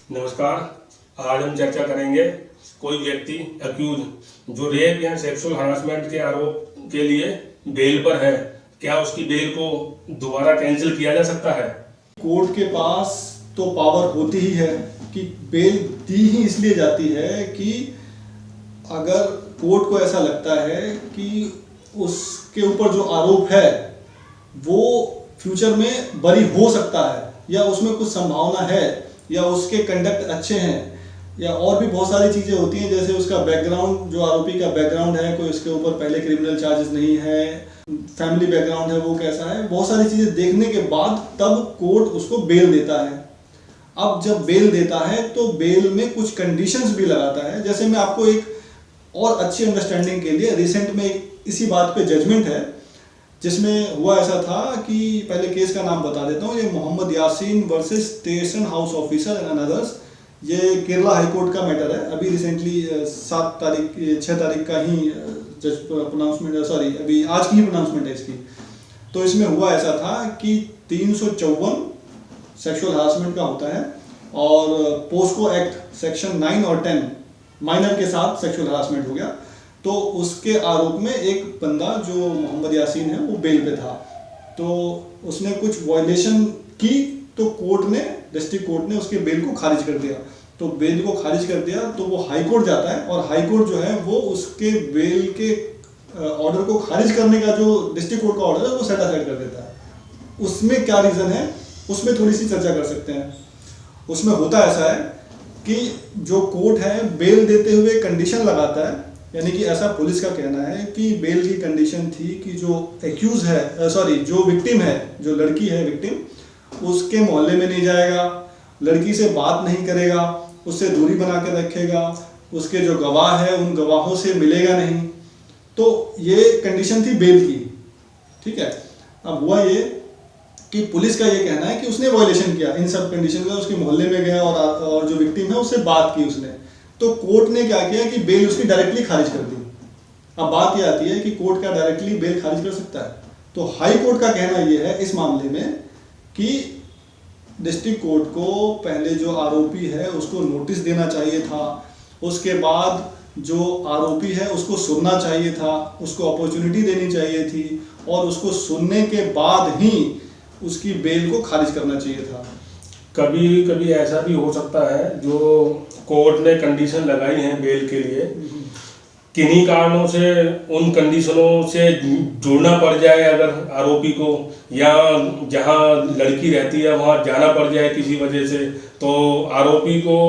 नमस्कार। आज हम चर्चा करेंगे कोई व्यक्ति अक्यूज जो रेप या सेक्सुअल हरासमेंट के आरोप के लिए बेल पर है, क्या उसकी बेल को दोबारा कैंसिल किया जा सकता है? कोर्ट के पास तो पावर होती ही है कि बेल दी ही इसलिए जाती है कि अगर कोर्ट को ऐसा लगता है कि उसके ऊपर जो आरोप है वो फ्यूचर में बरी हो सकता है या उसमें कुछ संभावना है या उसके कंडक्ट अच्छे हैं या और भी बहुत सारी चीज़ें होती हैं, जैसे उसका बैकग्राउंड, जो आरोपी का बैकग्राउंड है, कोई उसके ऊपर पहले क्रिमिनल चार्जेस नहीं है, फैमिली बैकग्राउंड है वो कैसा है, बहुत सारी चीज़ें देखने के बाद तब कोर्ट उसको बेल देता है। अब जब बेल देता है तो बेल में कुछ कंडीशंस भी लगाता है। जैसे मैं आपको एक और अच्छी अंडरस्टैंडिंग के लिए रिसेंट में इसी बात पे जजमेंट है जिसमें हुआ ऐसा था कि पहले केस का नाम बता देता हूँ। ये Mohammed Yasin versus station house officer and others, ये केरला हाई कोर्ट का मैटर है। अभी रिसेंटली 6 तारीख का ही प्रोनाउंसमेंट, सॉरी अभी आज की ही प्रोनाउंसमेंट है इसकी। तो इसमें हुआ ऐसा था कि 354 सेक्सुअल हरासमेंट का होता है और पोस्को एक्ट सेक्शन 9 और 10 माइनर के साथ सेक्सुअल हरासमेंट हो गया। तो उसके आरोप में एक बंदा जो मोहम्मद यासीन है वो बेल पे था, तो उसने कुछ वायलेशन की, तो कोर्ट ने, डिस्ट्रिक्ट कोर्ट ने उसके बेल को खारिज कर दिया। तो बेल को खारिज कर दिया तो वो हाई कोर्ट जाता है और हाई कोर्ट जो है वो उसके बेल के ऑर्डर को खारिज करने का जो डिस्ट्रिक्ट कोर्ट का ऑर्डर है वो सेट असाइड कर देता है। उसमें क्या रीज़न है उसमें थोड़ी सी चर्चा कर सकते हैं। उसमें होता ऐसा है कि जो कोर्ट है बेल देते हुए कंडीशन लगाता है, यानी कि ऐसा पुलिस का कहना है कि बेल की कंडीशन थी कि जो एक्यूज है, जो विक्टिम है, जो लड़की है विक्टिम, उसके मोहल्ले में नहीं जाएगा, लड़की से बात नहीं करेगा, उससे दूरी बना के रखेगा, उसके जो गवाह है उन गवाहों से मिलेगा नहीं। तो ये कंडीशन थी बेल की, ठीक है। अब हुआ ये कि पुलिस का ये कहना है कि उसने वायलेशन किया इन सब कंडीशन का, उसके मोहल्ले में गया और जो विक्टिम है उससे बात की उसने। तो कोर्ट ने क्या किया कि बेल उसकी डायरेक्टली खारिज कर दी। अब बात यह आती है कि कोर्ट क्या डायरेक्टली बेल खारिज कर सकता है? तो हाई कोर्ट का कहना यह है इस मामले में कि डिस्ट्रिक्ट कोर्ट को पहले जो आरोपी है उसको नोटिस देना चाहिए था, उसके बाद जो आरोपी है उसको सुनना चाहिए था, उसको अपॉर्चुनिटी देनी चाहिए थी और उसको सुनने के बाद ही उसकी बेल को खारिज करना चाहिए था। कभी कभी ऐसा भी हो सकता है जो कोर्ट ने कंडीशन लगाई हैं बेल के लिए, किन्हीं कारणों से उन कंडीशनों से जुड़ना पड़ जाए अगर आरोपी को, या जहां लड़की रहती है वहां जाना पड़ जाए किसी वजह से, तो आरोपी को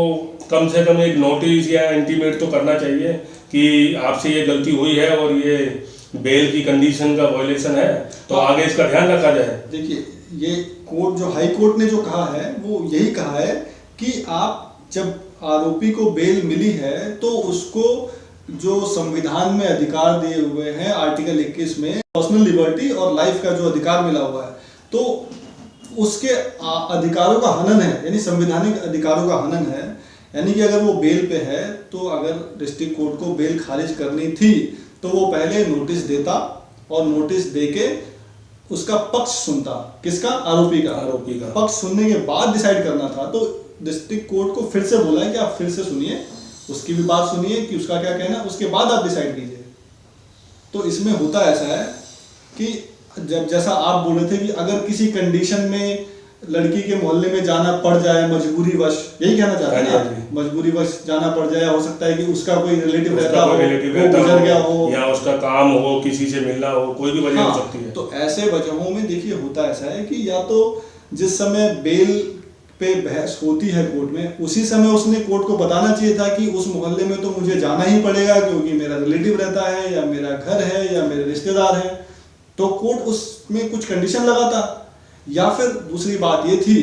कम से कम एक नोटिस या इंटीमेट तो करना चाहिए कि आपसे ये गलती हुई है और ये बेल की कंडीशन का वायलेशन है, तो आगे इसका ध्यान रखा जाए। देखिए, ये कोर्ट, जो हाई कोर्ट ने जो कहा है वो यही कहा है कि आप जब आरोपी को बेल मिली है तो उसको जो संविधान में अधिकार दिए हुए हैं आर्टिकल 21 में, पर्सनल लिबर्टी और लाइफ का जो अधिकार मिला हुआ है, तो उसके अधिकारों का हनन है, यानी संवैधानिक अधिकारों का हनन है। यानी कि अगर वो बेल पे है तो अगर डिस्ट्रिक्ट कोर्ट को बेल खारिज करनी थी तो वो पहले नोटिस देता और नोटिस देके उसका पक्ष सुनता। किसका? आरोपी का पक्ष सुनने के बाद डिसाइड करना था। तो डिस्ट्रिक्ट कोर्ट को फिर से बोला है कि आप फिर से सुनिए, उसकी भी बात सुनिए कि उसका क्या कहना है, उसके बाद आप डिसाइड कीजिए। तो इसमें होता ऐसा है कि जब, जैसा आप बोल रहे थे कि अगर किसी कंडीशन में लड़की के मोहल्ले में जाना पड़ जाए मजबूरी वश, यही कहना चाहते हैं ना, मजबूरी वश जाना पड़ जाए, हो सकता है कि उसका कोई रिलेटिव रहता हो, वो गुजर गया हो, या उसका काम हो, किसी से मिलना हो, कोई भी वजह हो सकती है। तो ऐसे वजहों में देखिए होता ऐसा है कि या तो जिस समय बेल पे बहस होती है कोर्ट में, उसी समय उसने कोर्ट को बताना चाहिए था कि उस मोहल्ले में तो मुझे जाना ही पड़ेगा क्योंकि मेरा रिलेटिव रहता है या मेरा घर है या मेरे रिश्तेदार है, तो कोर्ट उसमें कुछ कंडीशन लगाता। या फिर दूसरी बात ये थी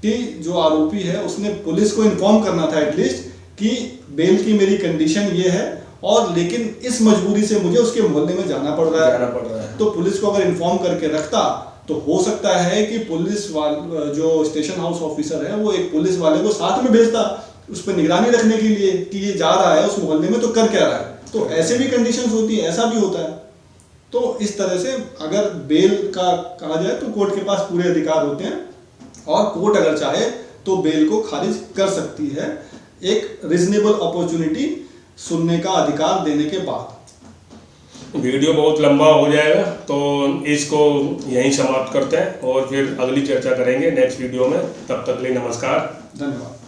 कि जो आरोपी है उसने पुलिस को इन्फॉर्म करना था एटलीस्ट कि बेल की मेरी कंडीशन ये है और लेकिन इस मजबूरी से मुझे उसके मोहल्ले में जाना पड़ रहा है। तो पुलिस को अगर इन्फॉर्म करके रखता तो हो सकता है कि पुलिस वाले, जो स्टेशन हाउस ऑफिसर है, वो एक पुलिस वाले को साथ में भेजता उस पर निगरानी रखने के लिए कि ये जा रहा है उस मोहल्ले में तो कर क्या रहा है। तो ऐसे भी कंडीशंस होती है, ऐसा भी होता है। तो इस तरह से अगर बेल का कहा जाए तो कोर्ट के पास पूरे अधिकार होते हैं और कोर्ट अगर चाहे तो बेल को खारिज कर सकती है, एक रिजनेबल अपॉर्चुनिटी सुनने का अधिकार देने के बाद। वीडियो बहुत लंबा हो जाएगा तो इसको यहीं समाप्त करते हैं और फिर अगली चर्चा करेंगे नेक्स्ट वीडियो में। तब तक के लिए नमस्कार, धन्यवाद।